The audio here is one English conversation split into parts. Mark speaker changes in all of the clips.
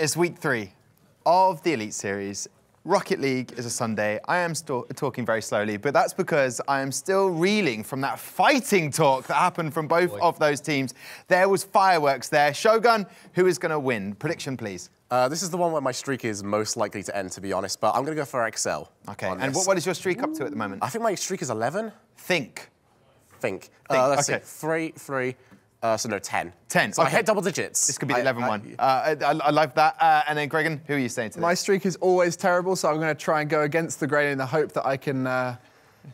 Speaker 1: It's week 3 of the Elite Series. Rocket League is a Sunday. I am still talking very slowly, but that's because I am still reeling from that fighting talk that happened from both of those teams. There was fireworks there. Shogun, who is going to win? Prediction, please.
Speaker 2: This is the one where my streak is most likely to end, to be honest, but I'm going to go for Excel.
Speaker 1: OK, and what is your streak up to at the moment?
Speaker 2: I think my streak is 11.
Speaker 1: Think.
Speaker 2: Let's see. 3, so no, 10.
Speaker 1: 10.
Speaker 2: So I hit double digits.
Speaker 1: This could be the 11 one. I love that. And then, Gregan, who are you saying to this?
Speaker 3: My streak is always terrible, so I'm going to try and go against the grain in the hope that I can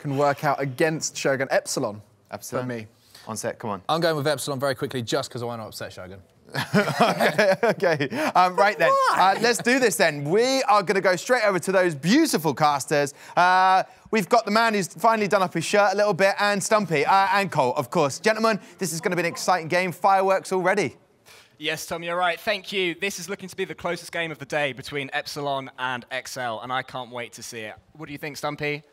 Speaker 3: work out against Shogun. Epsilon.
Speaker 1: For me. On set, come on.
Speaker 4: I'm going with Epsilon very quickly just because I want to upset Shogun.
Speaker 1: OK. Right then. Let's do this then. We are going to go straight over to those beautiful casters. We've got the man who's finally done up his shirt a little bit, and Stumpy, and Cole, of course. Gentlemen, this is going to be an exciting game. Fireworks already.
Speaker 5: Yes, Tom, you're right. Thank you. This is looking to be the closest game of the day between Epsilon and Excel, and I can't wait to see it. What do you think, Stumpy?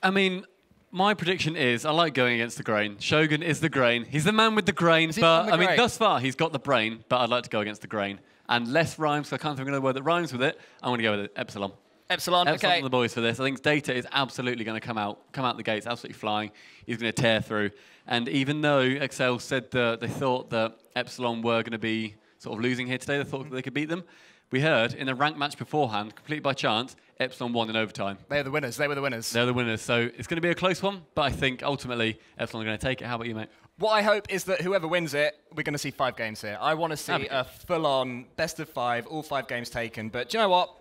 Speaker 6: I mean, my prediction is I like going against the grain. Shogun is the grain. He's the man with the grain, but I mean, thus far he's got the brain, but I'd like to go against the grain. And less rhymes, so I can't think of another word that rhymes with it. I'm going to go with it. Epsilon.
Speaker 5: Epsilon,
Speaker 6: Epsilon
Speaker 5: OK.
Speaker 6: and the boys for this. I think Data is absolutely going to come out the gates, absolutely flying. He's going to tear through. And even though Excel said that they thought that Epsilon were going to be sort of losing here today, they thought they could beat them, we heard in a ranked match beforehand, completely by chance, Epsilon won in overtime.
Speaker 5: They're the winners. They were the winners.
Speaker 6: They're the winners. So it's going to be a close one, but I think ultimately Epsilon are going to take it. How about you, mate?
Speaker 5: What I hope is that whoever wins it, we're going to see 5 games here. I want to see a full-on best of 5, all 5 games taken. But do you know what?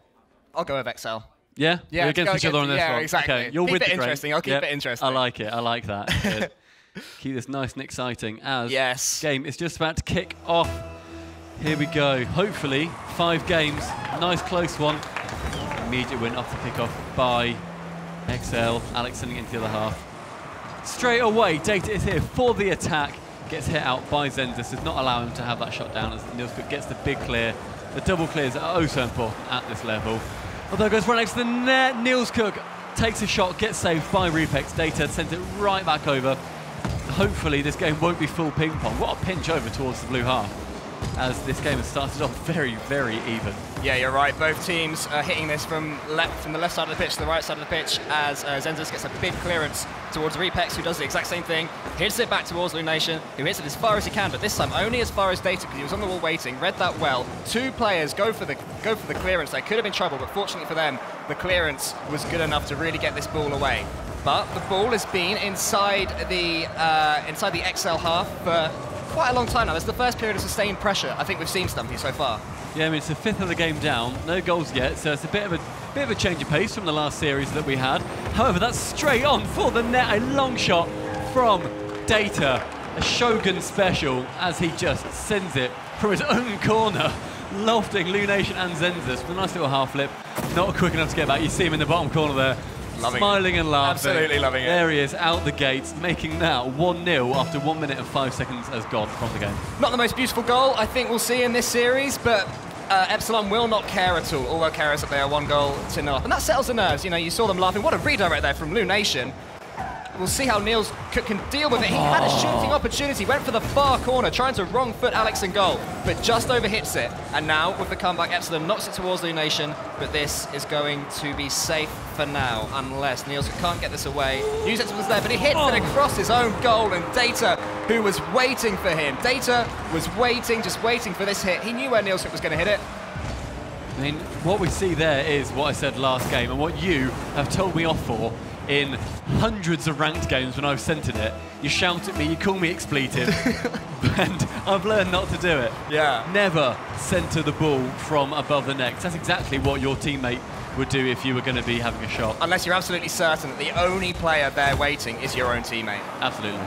Speaker 5: I'll go with Excel.
Speaker 6: Yeah?
Speaker 5: Yeah,
Speaker 6: We're against each other on this one.
Speaker 5: Yeah, exactly.
Speaker 6: Okay, you're
Speaker 5: keep
Speaker 6: with
Speaker 5: it
Speaker 6: the grain.
Speaker 5: interesting. I'll keep it interesting.
Speaker 6: I like it. I like that. Good. Keep this nice and exciting as
Speaker 5: yes.
Speaker 6: game is just about to kick off. Here we go. Hopefully, 5 games. Nice close one. Immediate win off the kickoff by Excel. Alex sending it into the other half. Straight away, Data is here for the attack. Gets hit out by Zenzis. Does not allow him to have that shot down as Niels Cook gets the big clear. The double clears are oh so important at this level. Although it goes right next to the net, Niels Cook takes a shot, gets saved by Repex. Data sends it right back over. Hopefully this game won't be full ping pong. What a pinch over towards the blue half, as this game has started off very, very even.
Speaker 5: Yeah, you're right. Both teams are hitting this from the left side of the pitch to the right side of the pitch as Zenzis gets a big clearance towards Repex, who does the exact same thing. Hits it back towards Lunation, who hits it as far as he can, but this time only as far as Data, because he was on the wall waiting. Read that well. 2 players go for the clearance. They could have been trouble, but fortunately for them, the clearance was good enough to really get this ball away. But the ball has been inside the Excel half for quite a long time now. This is the first period of sustained pressure I think we've seen, Stumpy, so far.
Speaker 6: Yeah, I mean, it's the 5th of the game down, no goals yet, so it's a bit of a change of pace from the last series that we had. However, that's straight on for the net, a long shot from Data, a Shogun special, as he just sends it from his own corner, lofting Lunation and Zenzis with a nice little half flip. Not quick enough to get back. You see him in the bottom corner there. Smiling and laughing.
Speaker 5: Absolutely loving it.
Speaker 6: There he is, out the gates, making now 1-0 after 1 minute and 5 seconds has gone from the game.
Speaker 5: Not the most beautiful goal I think we'll see in this series, but Epsilon will not care at all. All they'll care is that they are 1 goal to 0 up. And that settles the nerves. You know, you saw them laughing. What a redirect there from Lunation. We'll see how Niels Cook can deal with it. He had a shooting opportunity, went for the far corner, trying to wrong foot Alex in goal, but just overhits it. And now, with the comeback, Epsilon knocks it towards Lunation, but this is going to be safe for now, unless Niels Cook can't get this away. Newsets was there, but he hits it across his own goal, and Data, who was waiting for him. Data was waiting, just waiting for this hit. He knew where Niels Cook was going to hit it.
Speaker 6: I mean, what we see there is what I said last game, and what you have told me off for in hundreds of ranked games when I've centered it. You shout at me, you call me expletive, and I've learned not to do it.
Speaker 5: Yeah.
Speaker 6: Never center the ball from above the net. That's exactly what your teammate would do if you were going to be having a shot.
Speaker 5: Unless you're absolutely certain that the only player there waiting is your own teammate.
Speaker 6: Absolutely.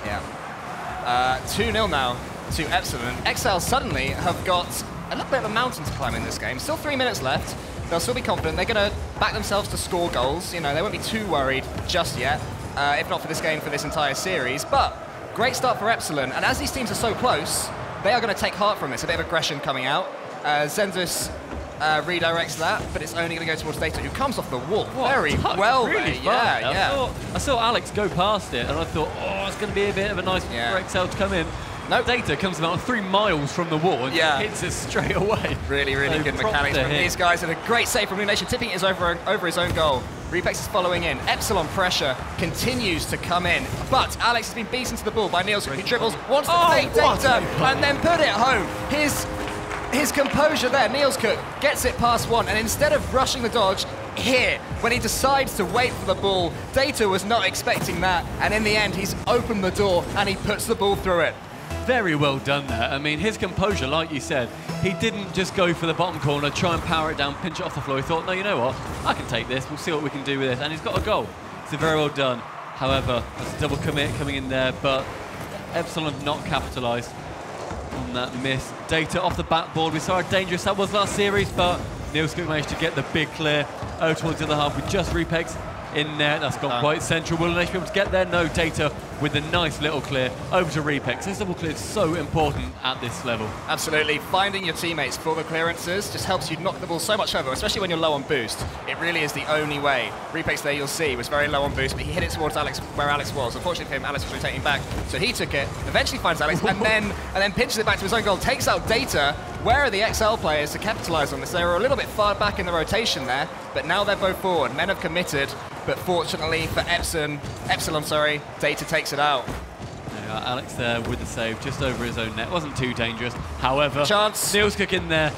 Speaker 5: Yeah. 2-0 now to Epsilon. Excel suddenly have got a little bit of a mountain to climb in this game. Still 3 minutes left. They'll still be confident. They're going to back themselves to score goals. You know, they won't be too worried just yet, if not for this game, for this entire series. But great start for Epsilon. And as these teams are so close, they are going to take heart from this. A bit of aggression coming out. Zenzis redirects that, but it's only going to go towards Data, who comes off the wall very well
Speaker 6: really
Speaker 5: there.
Speaker 6: Yeah. I saw Alex go past it, and I thought, oh, it's going to be a bit of a nice for Excel to come in.
Speaker 5: Nope.
Speaker 6: Data comes about 3 miles from the wall and hits it straight away.
Speaker 5: Really, really
Speaker 6: So
Speaker 5: good
Speaker 6: props
Speaker 5: mechanics
Speaker 6: to
Speaker 5: from
Speaker 6: him.
Speaker 5: these guys, and a great save from Lunation, tipping it over his own goal. Repex is following in. Epsilon pressure continues to come in, but Alex has been beaten to the ball by Niels, who dribbles, wants to fake Data, and then put it home. His composure there, Niels Cook gets it past one, and instead of rushing the dodge, here, when he decides to wait for the ball, Data was not expecting that, and in the end, he's opened the door and he puts the ball through it.
Speaker 6: Very well done there. I mean, his composure, like you said, he didn't just go for the bottom corner, try and power it down, pinch it off the floor. He thought, no, you know what? I can take this. We'll see what we can do with this. And he's got a goal. So very well done. However, that's a double commit coming in there, but Epsilon have not capitalised on that miss. Data off the backboard. We saw how dangerous that was last series, but Niels Cook managed to get the big clear over towards the other half with just Repex in there. That's gone quite central. Will Lunation be able to get there? No. Data with a nice little clear over to Repex. This double clear is so important at this level.
Speaker 5: Absolutely. Finding your teammates for the clearances just helps you knock the ball so much further, especially when you're low on boost. It really is the only way. Repex there, you'll see, was very low on boost, but he hit it towards Alex, where Alex was. Unfortunately for him, Alex was rotating back, so he took it, eventually finds Alex, and then pinches it back to his own goal, takes out Data. Where are the XL players to capitalise on this? They were a little bit far back in the rotation there, but now they're both forward. Men have committed, but fortunately for Epsilon, Data takes it out.
Speaker 6: Alex there with the save just over his own net. Wasn't too dangerous. However,
Speaker 5: Chance.
Speaker 6: Niels Cook in there.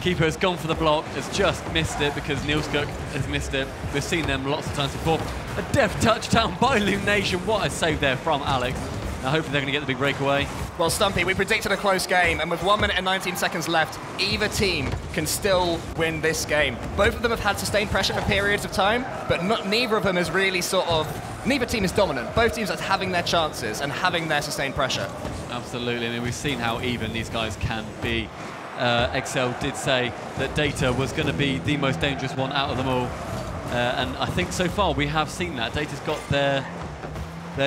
Speaker 6: Keeper has gone for the block, has just missed it because Niels Cook has missed it. We've seen them lots of times before. A deft touchdown by Lunation. What a save there from Alex. Now hopefully they're going to get the big breakaway.
Speaker 5: Well, Stumpy, we predicted a close game, and with 1 minute and 19 seconds left, either team can still win this game. Both of them have had sustained pressure for periods of time, but neither of them is really neither team is dominant. Both teams are having their chances and having their sustained pressure.
Speaker 6: Absolutely. I mean, we've seen how even these guys can be. Excel did say that Data was going to be the most dangerous one out of them all. And I think so far we have seen that. Data's got their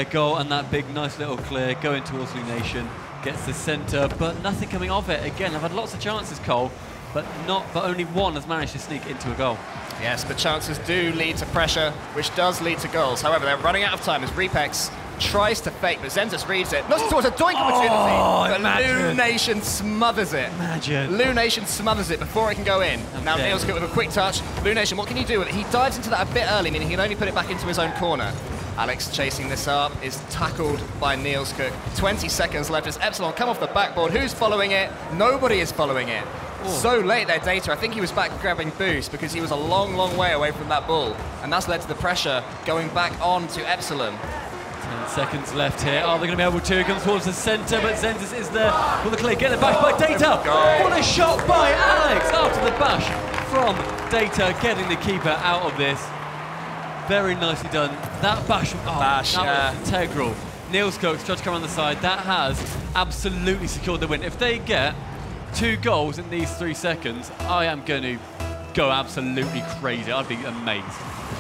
Speaker 6: goal and that big, nice little clear going towards Lunation. Gets the centre, but nothing coming of it. Again, I've had lots of chances, Cole, but only one has managed to sneak into a goal.
Speaker 5: Yes, but chances do lead to pressure, which does lead to goals. However, they're running out of time as Repex tries to fake, but Zenzus reads it. Not towards a doink opportunity, but Lunation smothers it.
Speaker 6: Imagine.
Speaker 5: Lunation smothers it before it can go in. Now Niels Cook with a quick touch. Lunation, what can you do with it? He dives into that a bit early, meaning he can only put it back into his own corner. Alex chasing this up, is tackled by Niels Cook. 20 seconds left as Epsilon come off the backboard. Who's following it? Nobody is following it. So late there, Data. I think he was back grabbing boost because he was a long, long way away from that ball. And that's led to the pressure going back on to Epsilon.
Speaker 6: 10 seconds left here. Are they going to be able to? Comes towards the centre, but Zenzus is there for the clear. Get it back by Data. What a shot by Alex after the bash from Data, getting the keeper out of this. Very nicely done. That bash, that was integral. Niels Cook tried to come on the side. That has absolutely secured the win. If they get 2 goals in these 3 seconds, I am going to go absolutely crazy. I'd be amazed.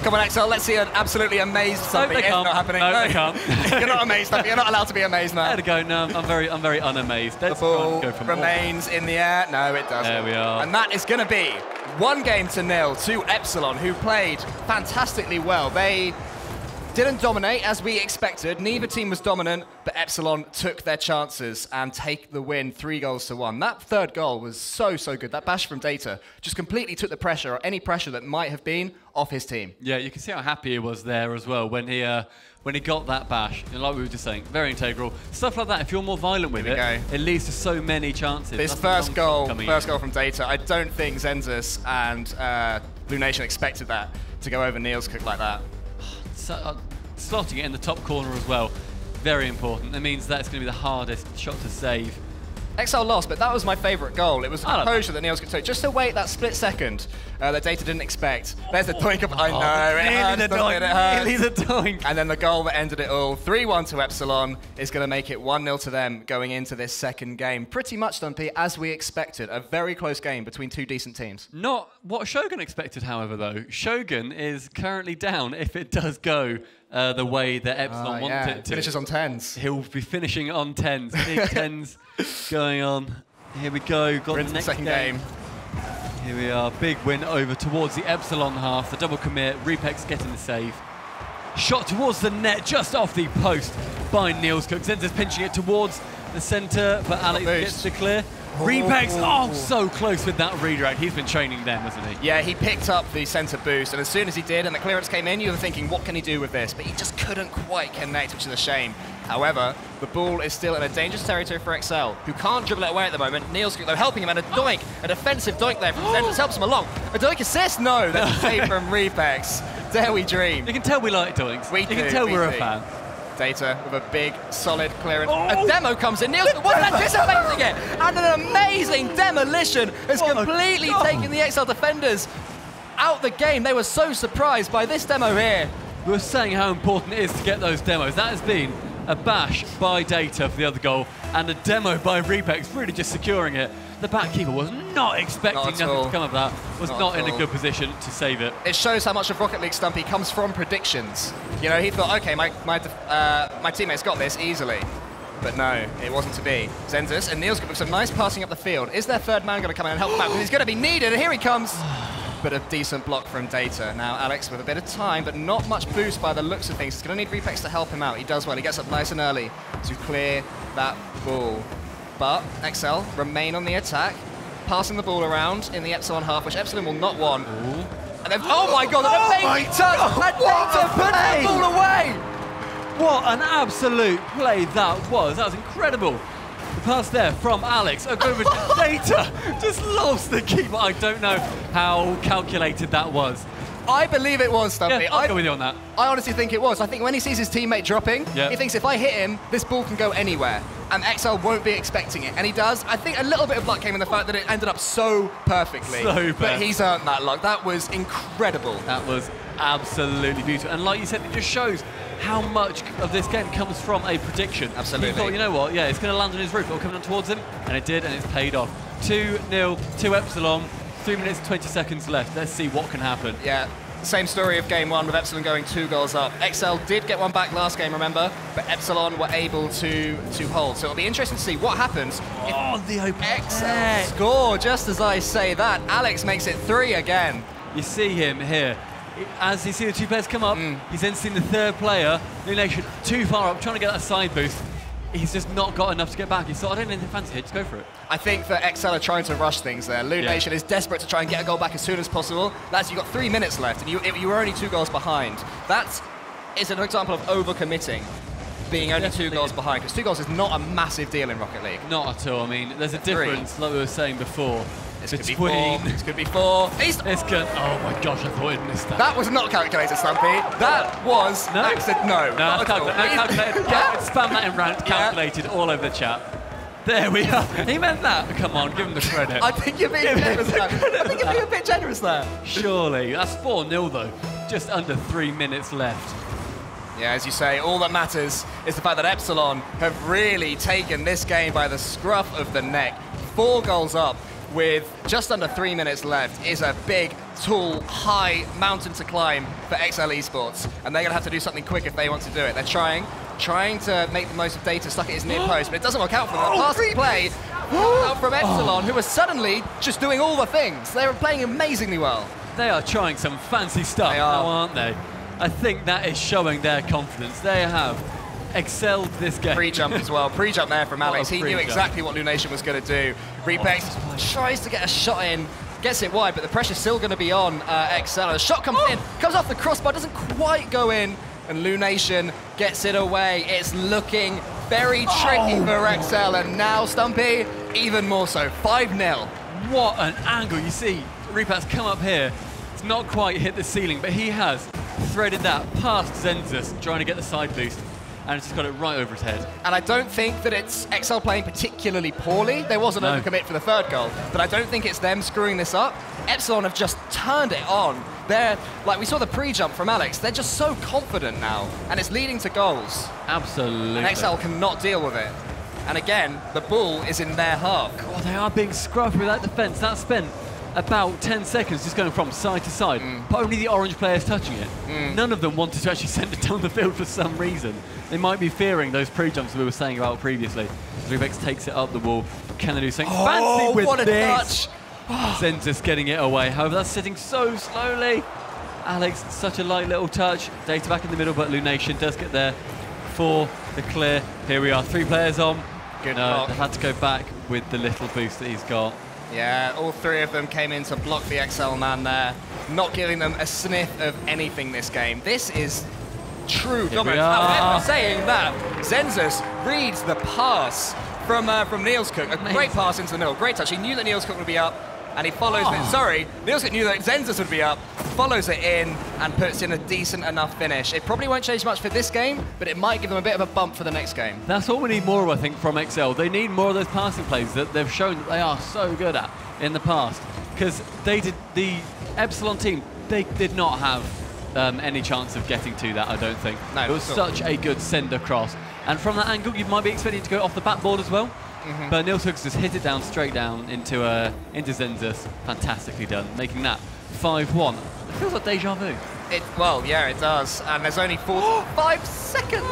Speaker 5: Come on, Excel, let's see an absolutely amazed something.
Speaker 6: It's
Speaker 5: not happening.
Speaker 6: No, they can't.
Speaker 5: You're not amazed. You're not allowed to be amazed now.
Speaker 6: There to go. No, I'm very unamazed. Let's
Speaker 5: the ball
Speaker 6: go for
Speaker 5: remains in the air. No, it doesn't.
Speaker 6: There we are.
Speaker 5: And that is going to be 1-0 to Epsilon, who played fantastically well. They didn't dominate as we expected. Neither team was dominant, but Epsilon took their chances and take the win 3-1. That third goal was so good. That bash from Data just completely took the pressure, or any pressure that might have been, off his team.
Speaker 6: Yeah, you can see how happy he was there as well when he got that bash. And like we were just saying, very integral. Stuff like that, if you're more violent with it leads to so many chances.
Speaker 5: This first goal from Data, I don't think Zenzus and Lunation expected that to go over Niels Cook like that.
Speaker 6: Slotting it in the top corner as well, very important. That means that's going to be the hardest shot to save.
Speaker 5: XL lost, but that was my favourite goal. It was composure that Niels could take. Just to wait that split second that Data didn't expect. There's the doink of, I know, it hurts.
Speaker 6: Really the doink.
Speaker 5: And then the goal that ended it all, 3-1 to Epsilon, is going to make it 1-0 to them going into this second game. Pretty much, Stumpy, as we expected. A very close game between 2 decent teams.
Speaker 6: Not what Shogun expected, however, though. Shogun is currently down if it does go the way that Epsilon wanted it to.
Speaker 5: Finishes on 10s.
Speaker 6: He'll be finishing on 10s. Big 10s going on. Here we go. Got the next
Speaker 5: second game.
Speaker 6: Here we are. Big win over towards the Epsilon half. The double commit. Repex getting the save. Shot towards the net, just off the post by Niels Cook. Zenzus pinching it towards the centre, but Alex gets to clear. Repex, so close with that redirect. He's been training them, hasn't he?
Speaker 5: Yeah, he picked up the centre boost, and as soon as he did and the clearance came in, you were thinking, what can he do with this? But he just couldn't quite connect, which is a shame. However, the ball is still in a dangerous territory for Excel, who can't dribble it away at the moment. Niels Cook, though, helping him, and a doink, a defensive doink there from Zenzus helps him along. A doink assist? No, that's a save from Repex. Dare we dream?
Speaker 6: You can tell we like doinks.
Speaker 5: You
Speaker 6: can tell we're a fan.
Speaker 5: Data with a big, solid clearance. A demo comes in. Niels wasn't anticipating it. And an amazing demolition has completely taken the Excel defenders out the game. They were so surprised by this demo here.
Speaker 6: We were saying how important it is to get those demos. That has been a bash by Data for the other goal, and a demo by Repex really just securing it. The back keeper was not expecting nothing to come of that, was not in a good position to save it.
Speaker 5: It shows how much of Rocket League Stumpy comes from predictions. You know, he thought, okay, my teammates got this easily. But no, it wasn't to be. Zenzus and Niels with some nice passing up the field. Is their third man going to come in and help him out? Because he's going to be needed, and here he comes. But a decent block from Data. Now Alex with a bit of time, but not much boost by the looks of things. He's going to need Repex to help him out. He does well. He gets up nice and early to clear that ball. But Excel remain on the attack, passing the ball around in the Epsilon half, which Epsilon will not want. And then, oh my God, an amazing touch! And Data put the ball away!
Speaker 6: What an absolute play that was. That was incredible. The pass there from Alex. A good Data just lost the keeper. I don't know how calculated that was.
Speaker 5: I believe it was, Stumpy.
Speaker 6: Yeah, I'll go with you on that.
Speaker 5: I honestly think it was. I think when he sees his teammate dropping, he thinks if I hit him, this ball can go anywhere. And XL won't be expecting it. And he does. I think a little bit of luck came in the fact that it ended up so perfectly. But he's earned that luck. That was incredible.
Speaker 6: That was absolutely beautiful. And like you said, it just shows how much of this game comes from a prediction.
Speaker 5: Absolutely.
Speaker 6: He thought, you know what, yeah, it's going to land on his roof. It'll come down towards him. And it did, and it's paid off. 2-0 to Epsilon. 3 minutes and 20 seconds left. Let's see what can happen.
Speaker 5: Yeah. Same story of game one with Epsilon going 2 goals up. XL did get one back last game, remember, but Epsilon were able to hold. So it'll be interesting to see what happens if
Speaker 6: the open
Speaker 5: XL score, just as I say that. Alex makes it 3 again.
Speaker 6: You see him here. As you see the two players come up, he's then seen the third player, New Nation, too far up, trying to get that side boost. He's just not got enough to get back. He thought, I don't need to fancy it, just go for it.
Speaker 5: I think that XL are trying to rush things there. Lou Nation is desperate to try and get a goal back as soon as possible. Lads, you've got 3 minutes left, and you were only 2 goals behind. That is an example of over-committing, being only 2 goals behind, because 2 goals is not a massive deal in Rocket League.
Speaker 6: Not at all. I mean, there's a difference, like we were saying before,
Speaker 5: This could be 4. This could be 4.
Speaker 6: It's good. Oh my gosh, I thought he'd missed that.
Speaker 5: That was not calculated, Stumpy. That was accident. No, not at all.
Speaker 6: Calculated. Spam that in rant. Calculated all over the chat. There we are. He meant that. Come on, give him the credit.
Speaker 5: I think you're being generous there. I think you're being a bit generous there.
Speaker 6: Surely. That's 4-0 though. Just under 3 minutes left.
Speaker 5: Yeah, as you say, all that matters is the fact that Epsilon have really taken this game by the scruff of the neck. 4 goals up with just under 3 minutes left is a big, tall, high mountain to climb for XL Esports. And they're going to have to do something quick if they want to do it. They're trying to make the most of Data stuck at his near post, but it doesn't work out for them. Pass play out from Epsilon, who are suddenly just doing all the things. They were playing amazingly well.
Speaker 6: They are trying some fancy stuff now, aren't they? I think that is showing their confidence. They have excelled this game.
Speaker 5: Pre-jump as well. Pre-jump there from Alex. He knew exactly what Lunation was going to do. Repex tries to get a shot in, gets it wide, but the pressure's still going to be on XL. The shot comes in, comes off the crossbar, doesn't quite go in, and Lunation gets it away. It's looking very tricky for XL, and now Stumpy, even more so. 5-0.
Speaker 6: What an angle. You see, Repex come up here. It's not quite hit the ceiling, but he has threaded that past Zenzus, trying to get the side boost. And it's just got it right over his head.
Speaker 5: And I don't think that it's XL playing particularly poorly. There was an overcommit for the third goal, but I don't think it's them screwing this up. Epsilon have just turned it on. They're, like we saw the pre-jump from Alex, they're just so confident now, and it's leading to goals.
Speaker 6: Absolutely.
Speaker 5: And XL cannot deal with it. And again, the ball is in their half.
Speaker 6: God, they are being scruffed with that defence. That spent about 10 seconds just going from side to side, but only the orange players touching it. None of them wanted to actually send it down the field for some reason. They might be fearing those pre-jumps we were saying about previously. Repex takes it up the wall. Can they do something fancy with
Speaker 5: what a
Speaker 6: this?
Speaker 5: touch!
Speaker 6: Zenzus getting it away. However, that's sitting so slowly. Alex, such a light little touch. Data back in the middle, but Lunation does get there for the clear. Here we are, 3 players on.
Speaker 5: Good block.
Speaker 6: They've had to go back with the little boost that he's got.
Speaker 5: Yeah, all 3 of them came in to block the XL man there, not giving them a sniff of anything this game. This is true dominance. However, saying that, Zenzus reads the pass from Niels Cook. A great pass into the middle, great touch. He knew that Niels Cook would be up, and he follows it. Sorry, Niels Cook knew that Zenzus would be up, follows it in, and puts in a decent enough finish. It probably won't change much for this game, but it might give them a bit of a bump for the next game.
Speaker 6: That's what we need more of, I think, from XL. They need more of those passing plays that they've shown that they are so good at in the past. Because the Epsilon team, they did not have any chance of getting to that, I don't think.
Speaker 5: No,
Speaker 6: it was such a good send across. And from that angle, you might be expecting it to go off the backboard as well. But Niels Hooks just hit it down straight down into Zenzus. Fantastically done, making that 5-1. It feels like deja vu.
Speaker 5: Well, yeah, it does. And there's only 45 seconds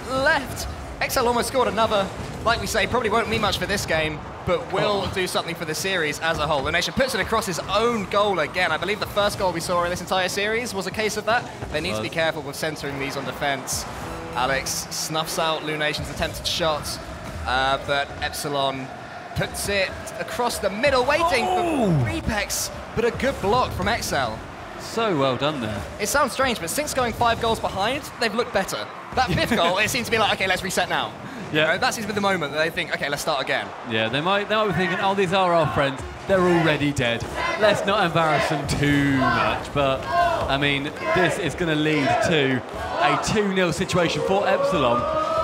Speaker 5: left. XL almost scored another. Like we say, probably won't mean much for this game, but will do something for the series as a whole. The Nation puts it across his own goal again. I believe the first goal we saw in this entire series was a case of that. They need to be careful with centering these on defense. Alex snuffs out Lunation's attempted shot, but Epsilon puts it across the middle, waiting for Repex, but a good block from XL.
Speaker 6: So well done there.
Speaker 5: It sounds strange, but since going 5 goals behind, they've looked better. That 5th goal, it seems to be like, okay, let's reset now.
Speaker 6: Yeah.
Speaker 5: You know, that seems to be the moment that they think, okay, let's start again.
Speaker 6: Yeah, they might be thinking, oh, these are our friends. They're already dead. Let's not embarrass them too much. But, I mean, this is going to lead to a 2-0 situation for Epsilon.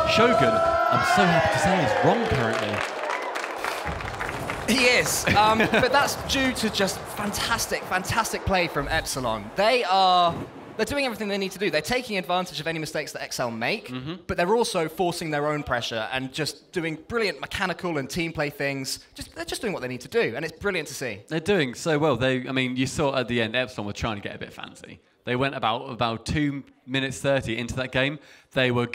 Speaker 6: Shogun, I'm so happy to say, is wrong currently.
Speaker 5: He is, but that's due to just fantastic play from Epsilon. They're doing everything they need to do. They're taking advantage of any mistakes that XL make, but they're also forcing their own pressure and just doing brilliant mechanical and team play things. They're just doing what they need to do, and it's brilliant to see.
Speaker 6: They're doing so well. I mean, you saw at the end, Epsilon were trying to get a bit fancy. They went about 2 minutes 30 into that game. They were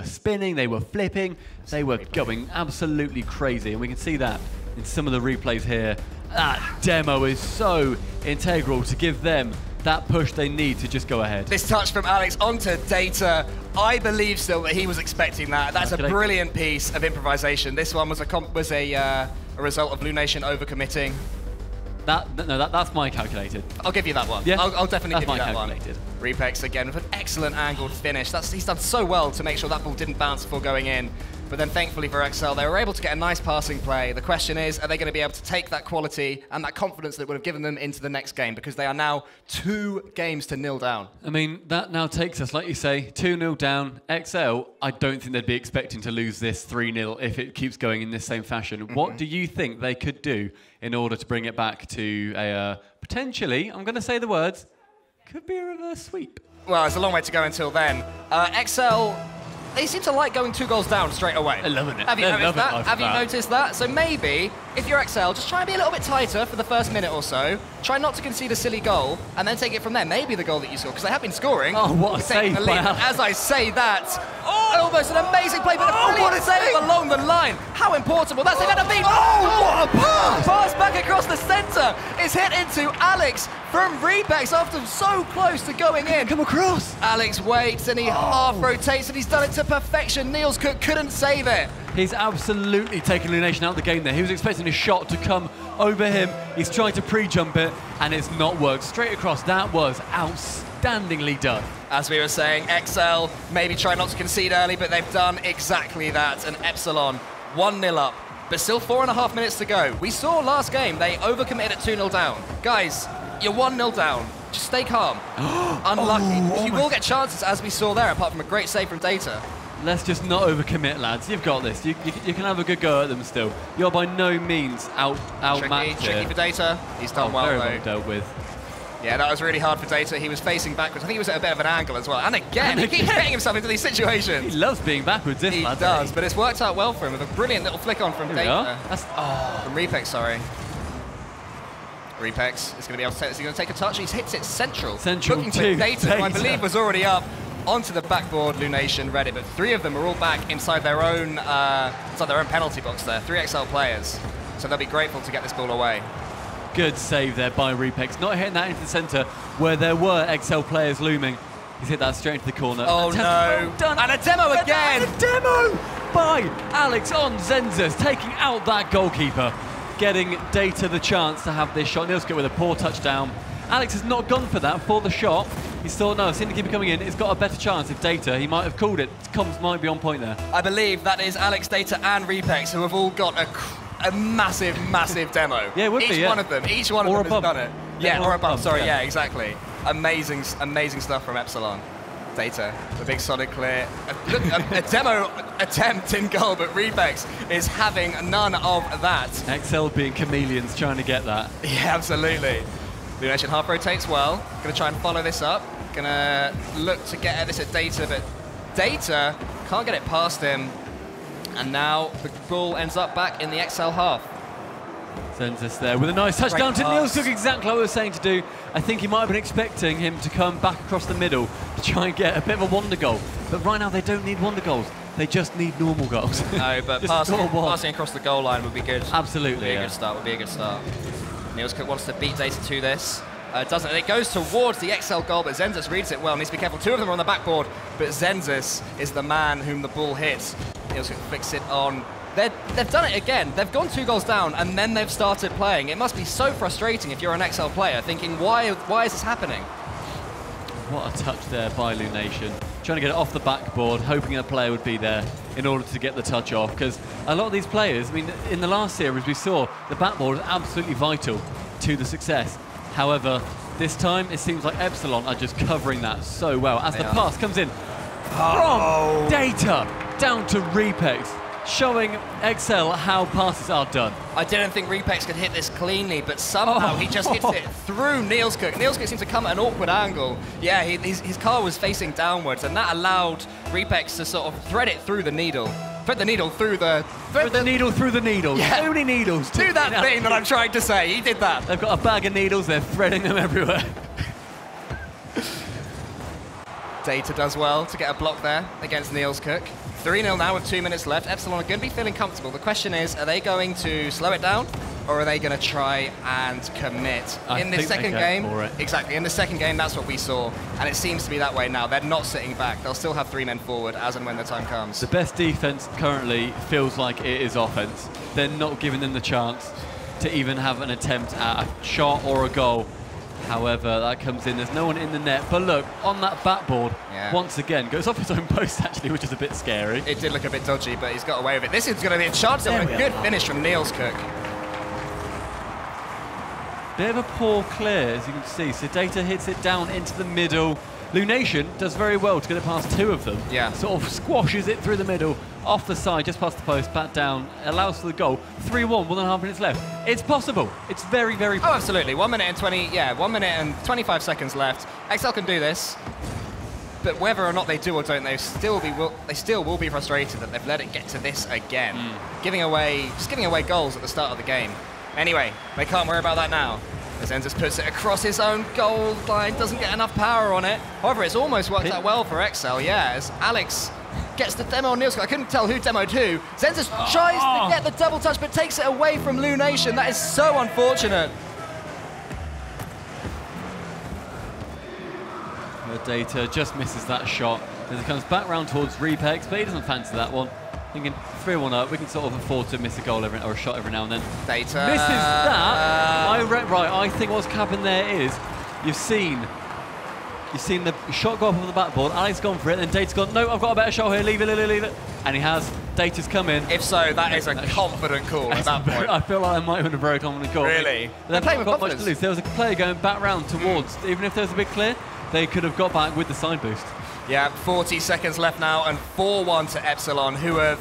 Speaker 6: spinning, they were flipping, they were going absolutely crazy, and we can see that in some of the replays here. That demo is so integral to give them that push they need to just go ahead.
Speaker 5: This touch from Alex onto Data, I believe still that he was expecting that. That's a brilliant piece of improvisation. This one was a result of Lunation overcommitting.
Speaker 6: That's my calculated.
Speaker 5: I'll give you that one.
Speaker 6: Yeah,
Speaker 5: I'll definitely give you that one.
Speaker 6: calculated.
Speaker 5: Repex again with an excellent angled finish. He's done so well to make sure that ball didn't bounce before going in. But then thankfully for XL, they were able to get a nice passing play. The question is, are they going to be able to take that quality and that confidence that would have given them into the next game? Because they are now 2 games to 0 down.
Speaker 6: I mean, that now takes us, like you say, 2-0 down. XL, I don't think they'd be expecting to lose this 3-0 if it keeps going in this same fashion. What do you think they could do in order to bring it back to a potentially, I'm going to say the words, could be a reverse sweep?
Speaker 5: Well, it's a long way to go until then. XL, they seem to like going 2 goals down straight away.
Speaker 6: They're loving it.
Speaker 5: Have you noticed that? So maybe, if you're XL, just try and be a little bit tighter for the first minute or so. Try not to concede a silly goal, and then take it from there. Maybe the goal that you scored, because they have been scoring.
Speaker 6: Oh, what a save by Alex.
Speaker 5: As I say that, almost an amazing play, but a brilliant save along the line. How important will that save have been?
Speaker 1: What a pass!
Speaker 5: Pass back across the centre. It's hit into Alex from Repex after so close to going in.
Speaker 6: Come across.
Speaker 5: Alex waits and he half rotates and he's done it to perfection. Niels Cook couldn't save it.
Speaker 6: He's absolutely taken Lunation out of the game there. He was expecting a shot to come over him. He's tried to pre-jump it and it's not worked. Straight across, that was outstandingly done.
Speaker 5: As we were saying, XL maybe try not to concede early, but they've done exactly that. And Epsilon 1-0 up, but still 4.5 minutes to go. We saw last game, they overcommitted at 2-0 down. Guys, you're 1-0 down. Just stay calm. Unlucky. You will get chances, as we saw there, apart from a great save from Data.
Speaker 6: Let's just not overcommit, lads. You've got this. You can have a good go at them still. You're by no means outmatched.
Speaker 5: Tricky for Data. He's done well,
Speaker 6: very
Speaker 5: though.
Speaker 6: well dealt with.
Speaker 5: Yeah, that was really hard for Data. He was facing backwards. I think he was at a bit of an angle as well. And again, he keeps getting himself into these situations.
Speaker 6: He loves being backwards, this lad.
Speaker 5: He does, but it's worked out well for him with a brilliant little flick on from Data. From Repex, sorry. Repex is going to be able to take this. He's going to take a touch. He hits it central. Looking for Data, who I believe was already up onto the backboard. Lunation read it, but 3 of them are all back inside their own penalty box there. 3 XL players. So they'll be grateful to get this ball away.
Speaker 6: Good save there by Repex. Not hitting that into the centre where there were Excel players looming. He's hit that straight into the corner.
Speaker 5: Oh no.
Speaker 6: Done.
Speaker 5: And a demo again.
Speaker 6: And a demo by Alex on Zenzas, taking out that goalkeeper. Getting Data the chance to have this shot. Nilskut with a poor touchdown. Alex has not gone for that for the shot. He's thought, no, I've seen the keeper coming in. It's got a better chance if Data. He might have called it. Comms might be on point there.
Speaker 5: I believe that is Alex, Data, and Repex who have all got a massive, massive demo.
Speaker 6: Yeah, it would be,
Speaker 5: Each one of them has done it. Yeah, or above. Sorry, yeah, exactly. Amazing stuff from Epsilon. Data, the big solid clear. A demo attempt in goal, but Repex is having none of that.
Speaker 6: Excel being chameleons trying to get that.
Speaker 5: Yeah, absolutely. Lunation half rotates well. Gonna try and follow this up. Gonna look to get at this at Data, but Data can't get it past him. And now the ball ends up back in the Excel half.
Speaker 6: Zenzas there with a nice touchdown to Nilskut, exactly what I was saying to do. I think he might have been expecting him to come back across the middle to try and get a bit of a wonder goal. But right now they don't need wonder goals. They just need normal goals.
Speaker 5: No, but passing across the goal line would be good.
Speaker 6: Absolutely,
Speaker 5: Would be a good start. Nilskut wants to beat Data to this. Doesn't. It goes towards the Excel goal, but Zenzas reads it well. Needs to be careful. Two of them are on the backboard, but Zenzas is the man whom the ball hits. Nilskut flicks it on. They've done it again. They've gone 2 goals down, and then they've started playing. It must be so frustrating if you're an Excel player, thinking, why is this happening?
Speaker 6: What a touch there by Lunation. Trying to get it off the backboard, hoping a player would be there in order to get the touch off. Because a lot of these players, I mean, in the last series we saw the backboard is absolutely vital to the success. However, this time it seems like Epsilon are just covering that so well. As the pass comes in from Data down to Repex, showing Excel how passes are done.
Speaker 5: I didn't think Repex could hit this cleanly, but somehow he just hits it through Nilskut. Nilskut seems to come at an awkward angle. Yeah, his car was facing downwards, and that allowed Repex to sort of thread it through the needle. Thread the needle through the...
Speaker 6: Thread the needle through the needle.
Speaker 5: Yeah.
Speaker 6: So many needles.
Speaker 5: Do that thing that I'm trying to say. He did that.
Speaker 6: They've got a bag of needles. They're threading them everywhere.
Speaker 5: Data does well to get a block there against Nilskut. 3-0 now with 2 minutes left. Epsilon are going to be feeling comfortable. The question is, are they going to slow it down, or are they going to try and commit? In the second game, exactly, in the second game, that's what we saw, and it seems to be that way now. They're not sitting back. They'll still have 3 men forward as and when the time comes.
Speaker 6: The best defense currently feels like it is offense. They're not giving them the chance to even have an attempt at a shot or a goal. However, that comes in, there's no one in the net. But look, on that backboard, once again, goes off his own post actually, which is a bit scary.
Speaker 5: It did look a bit dodgy, but he's got away with it. This is going to be a chance. A good finish from Nilskut.
Speaker 6: Bit of a poor clear, as you can see. So Data hits it down into the middle. Lunation does very well to get it past 2 of them. Yeah. Sort of squashes it through the middle, off the side, just past the post, back down, allows for the goal. 3-1, 1.5 minutes left. It's possible. It's very, very possible.
Speaker 5: Oh, absolutely. 1 minute and 1 minute and 25 seconds left. Excel can do this. But whether or not they do or don't, they still will be frustrated that they've let it get to this again. Just giving away goals at the start of the game. Anyway, they can't worry about that now. Zenzas puts it across his own goal line, doesn't get enough power on it. However, it's almost worked out well for Excel, as Alex gets the demo on Nilskut. I couldn't tell who demoed who. Zenzas tries to get the double touch, but takes it away from Lunation. That is so unfortunate.
Speaker 6: Data just misses that shot as it comes back round towards Repex, but he doesn't fancy that one. Thinking 3-1 up, we can sort of afford to miss a goal or a shot every now and then.
Speaker 5: Data
Speaker 6: misses that. I think what's happened there is you've seen the shot go up on the backboard. Alex gone for it, then Data's gone, no, I've got a better shot here, leave it. And he has. Data's come in.
Speaker 5: If so, that is a confident call at that point.
Speaker 6: I feel like that might have been a very confident call.
Speaker 5: Really?
Speaker 6: They've not got much to lose. There was a player going back round towards, even if there was a big clear, they could have got back with the side boost. Yeah,
Speaker 5: 40 seconds left now, and 4-1 to Epsilon, who have,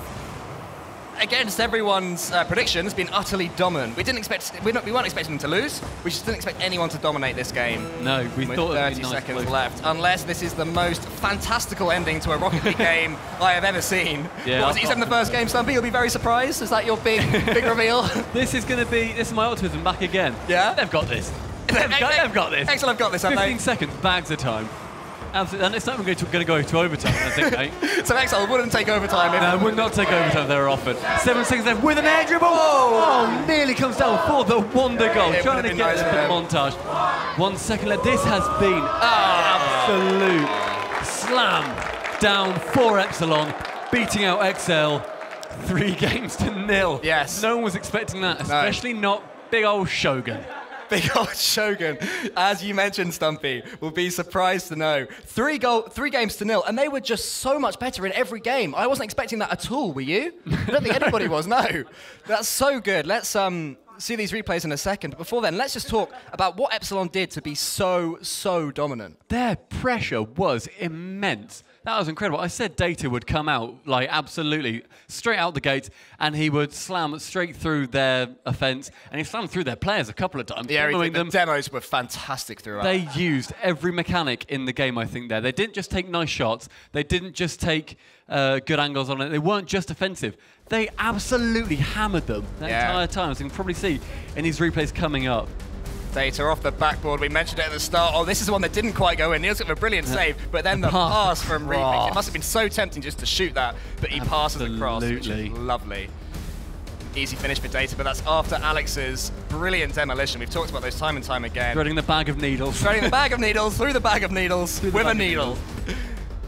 Speaker 5: against everyone's predictions, been utterly dominant. We weren't expecting them to lose. We just didn't expect anyone to dominate this game.
Speaker 6: No, we thought it would be
Speaker 5: 30 seconds left, unless this is the most fantastical ending to a Rocket League game I have ever seen. Yeah, what was it you said in the first game, Stumpy? You'll be very surprised. Is that your big reveal?
Speaker 6: This is my optimism back again.
Speaker 5: Yeah,
Speaker 6: they've got this. They've got this.
Speaker 5: Excellent, I've got this.
Speaker 6: 15 seconds, bags of time. Absolutely, and it's not even going to go to overtime, I think, mate.
Speaker 5: So Excel wouldn't take overtime.
Speaker 6: No, would not take overtime if they were offered. 7 seconds left with an air dribble. Oh, nearly comes down for the wonder goal. Trying to get the montage. 1 second left. This has been absolute slam down for Epsilon, beating out Excel 3-0.
Speaker 5: Yes.
Speaker 6: No one was expecting that, especially not big old Shogun.
Speaker 5: Big old Shogun, as you mentioned, Stumpy, will be surprised to know. 3-0, and they were just so much better in every game. I wasn't expecting that at all, were you? I don't think anybody was, no. That's so good. Let's see these replays in a second. But before then, let's just talk about what Epsilon did to be so dominant.
Speaker 6: Their pressure was immense. That was incredible. I said Data would come out, like, absolutely, straight out the gate, and he would slam straight through their offence, and he slammed through their players a couple of times.
Speaker 5: Yeah, the demos were fantastic throughout.
Speaker 6: They used every mechanic in the game, I think, there. They didn't just take nice shots. They didn't just take good angles on it. They weren't just offensive. They absolutely hammered them the entire time, as you can probably see in these replays coming up.
Speaker 5: Data off the backboard. We mentioned it at the start. Oh, this is the one that didn't quite go in. Neil's got a brilliant save, but then the pass from Remix. It must have been so tempting just to shoot that, but he passes across, which is lovely. Easy finish for Data, but that's after Alex's brilliant demolition. We've talked about those time and time again.
Speaker 6: Threading the bag of needles.
Speaker 5: Threading the bag of needles, through the bag of needles, with a needle.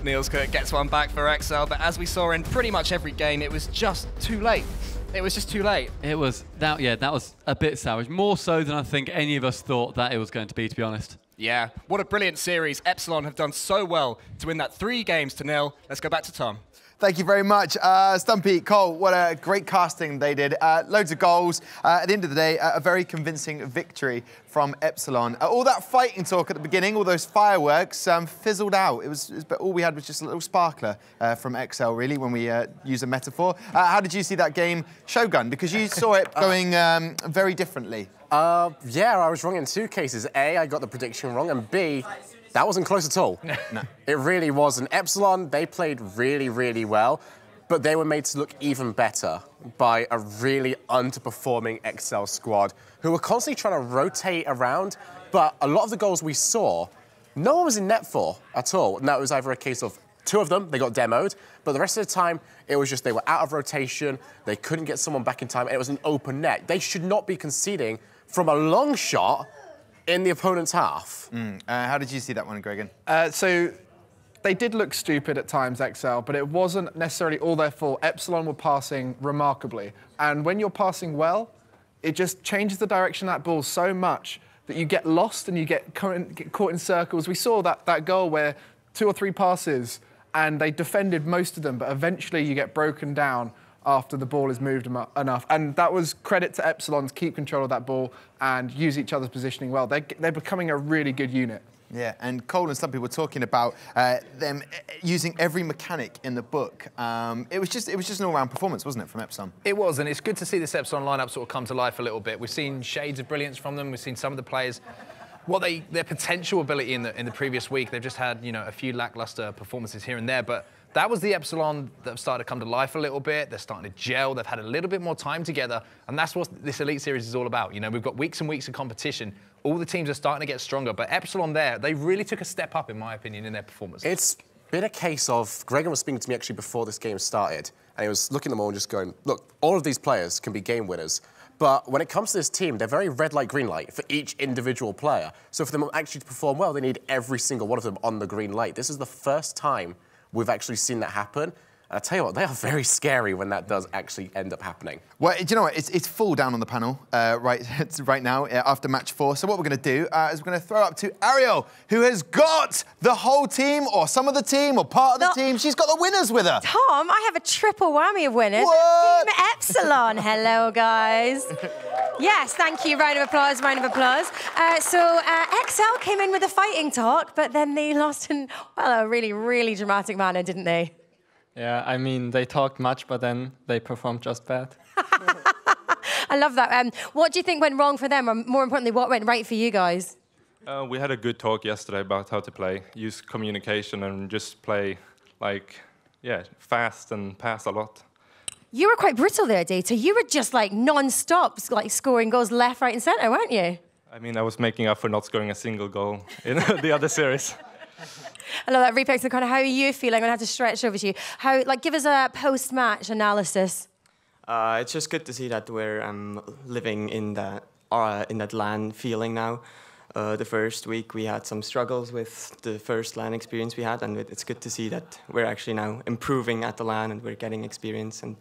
Speaker 5: Niels gets one back for Excel, but as we saw in pretty much every game, it was just too late. It was just too late. It was,
Speaker 6: that was a bit savage. More so than I think any of us thought that it was going to be honest.
Speaker 5: Yeah, what a brilliant series. Epsilon have done so well to win that 3-0. Let's go back to Tom.
Speaker 1: Thank you very much. Stumpy, Cole, what a great casting they did. Loads of goals. At the end of the day, a very convincing victory from Epsilon. All that fighting talk at the beginning, all those fireworks, fizzled out. But all we had was just a little sparkler from Excel, really, when we use a metaphor. How did you see that game, Shogun? Because you saw it going very differently.
Speaker 2: Yeah, I was wrong in 2 cases. A, I got the prediction wrong, and B, that wasn't close at all.
Speaker 1: No.
Speaker 2: It really wasn't. Epsilon, they played really well, but they were made to look even better by a really underperforming Excel squad who were constantly trying to rotate around, but a lot of the goals we saw, no one was in net for at all. Now, it was either a case of 2 of them, they got demoed, but the rest of the time, it was just they were out of rotation, they couldn't get someone back in time, and it was an open net. They should not be conceding from a long shot in the opponent's half.
Speaker 1: How did you see that one, Gregan?
Speaker 3: So they did look stupid at times, Excel, but it wasn't necessarily all their fault. Epsilon were passing remarkably. And when you're passing well, it just changes the direction of that ball so much that you get lost and you get caught in circles. We saw that goal where 2 or 3 passes and they defended most of them, but eventually you get broken down after the ball is moved enough. And that was credit to Epsilon to keep control of that ball and use each other's positioning well. They're becoming a really good unit.
Speaker 1: Yeah, and Cole and some people were talking about them using every mechanic in the book. It was just an all-round performance, wasn't it, from Epsilon?
Speaker 4: It was, and it's good to see this Epsilon lineup sort of come to life a little bit. We've seen shades of brilliance from them. We've seen some of the players, their potential ability in the previous week. They've just had a few lackluster performances here and there, but that was the Epsilon that have started to come to life a little bit. They're starting to gel. They've had a little bit more time together, and that's what this Elite Series is all about. We've got weeks and weeks of competition. All the teams are starting to get stronger, but Epsilon they really took a step up, in my opinion, in their performance.
Speaker 2: It's been a case of, Gregan was speaking to me actually before this game started, and he was looking at them all and just going, look, all of these players can be game winners, but when it comes to this team, they're very red light, green light for each individual player. So for them actually to perform well, they need every single one of them on the green light. This is the first time we've actually seen that happen. And I tell you what, they are very scary when that does actually end up happening.
Speaker 1: Well, do you know what? It's full down on the panel right now after match 4. So what we're going to do is we're going to throw up to Ariel, who has got the whole team, or some of the team, or part of the team. She's got the winners with her.
Speaker 7: Tom, I have a triple whammy of winners.
Speaker 1: What?
Speaker 7: Team Epsilon. Hello, guys. Yes, thank you. Round of applause, round of applause. So Excel came in with a fighting talk, but then they lost in, a really dramatic manner, didn't they?
Speaker 8: Yeah, I mean, they talked much, but then they performed just bad.
Speaker 7: I love that. What do you think went wrong for them, or more importantly, what went right for you guys?
Speaker 9: We had a good talk yesterday about how to play, use communication and just play, fast and pass a lot.
Speaker 7: You were quite brutal there, Data. You were just non-stop, scoring goals left, right and centre, weren't you?
Speaker 9: I mean, I was making up for not scoring a single goal in the other series.
Speaker 7: I love that. Repex, kind of how are you feeling? I'm going to have to stretch over to you. How, like, give us a post-match analysis.
Speaker 10: It's just good to see that we're living in that LAN feeling now. The first week we had some struggles with the first LAN experience we had, and it's good to see that we're actually now improving at the LAN and we're getting experience and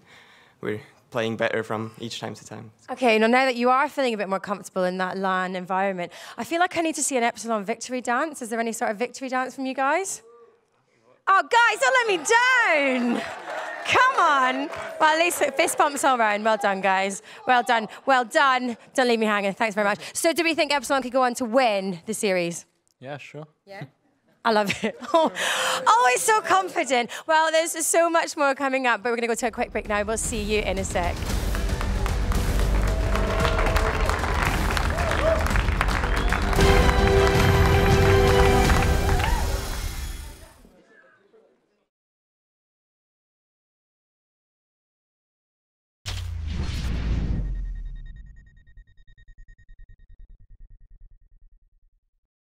Speaker 10: we're playing better from each time to time.
Speaker 7: Okay, now that you are feeling a bit more comfortable in that LAN environment, I feel like I need to see an Epsilon victory dance. Is there any sort of victory dance from you guys? Oh, guys, don't let me down. Come on. Well, at least fist bumps all round. Well done, guys. Well done. Well done. Don't leave me hanging. Thanks very much. So do we think Epsilon could go on to win the series?
Speaker 8: Yeah, sure.
Speaker 7: Yeah. I love it. Oh, always so confident. Well, there's so much more coming up, but we're going to go to a quick break now. We'll see you in a sec.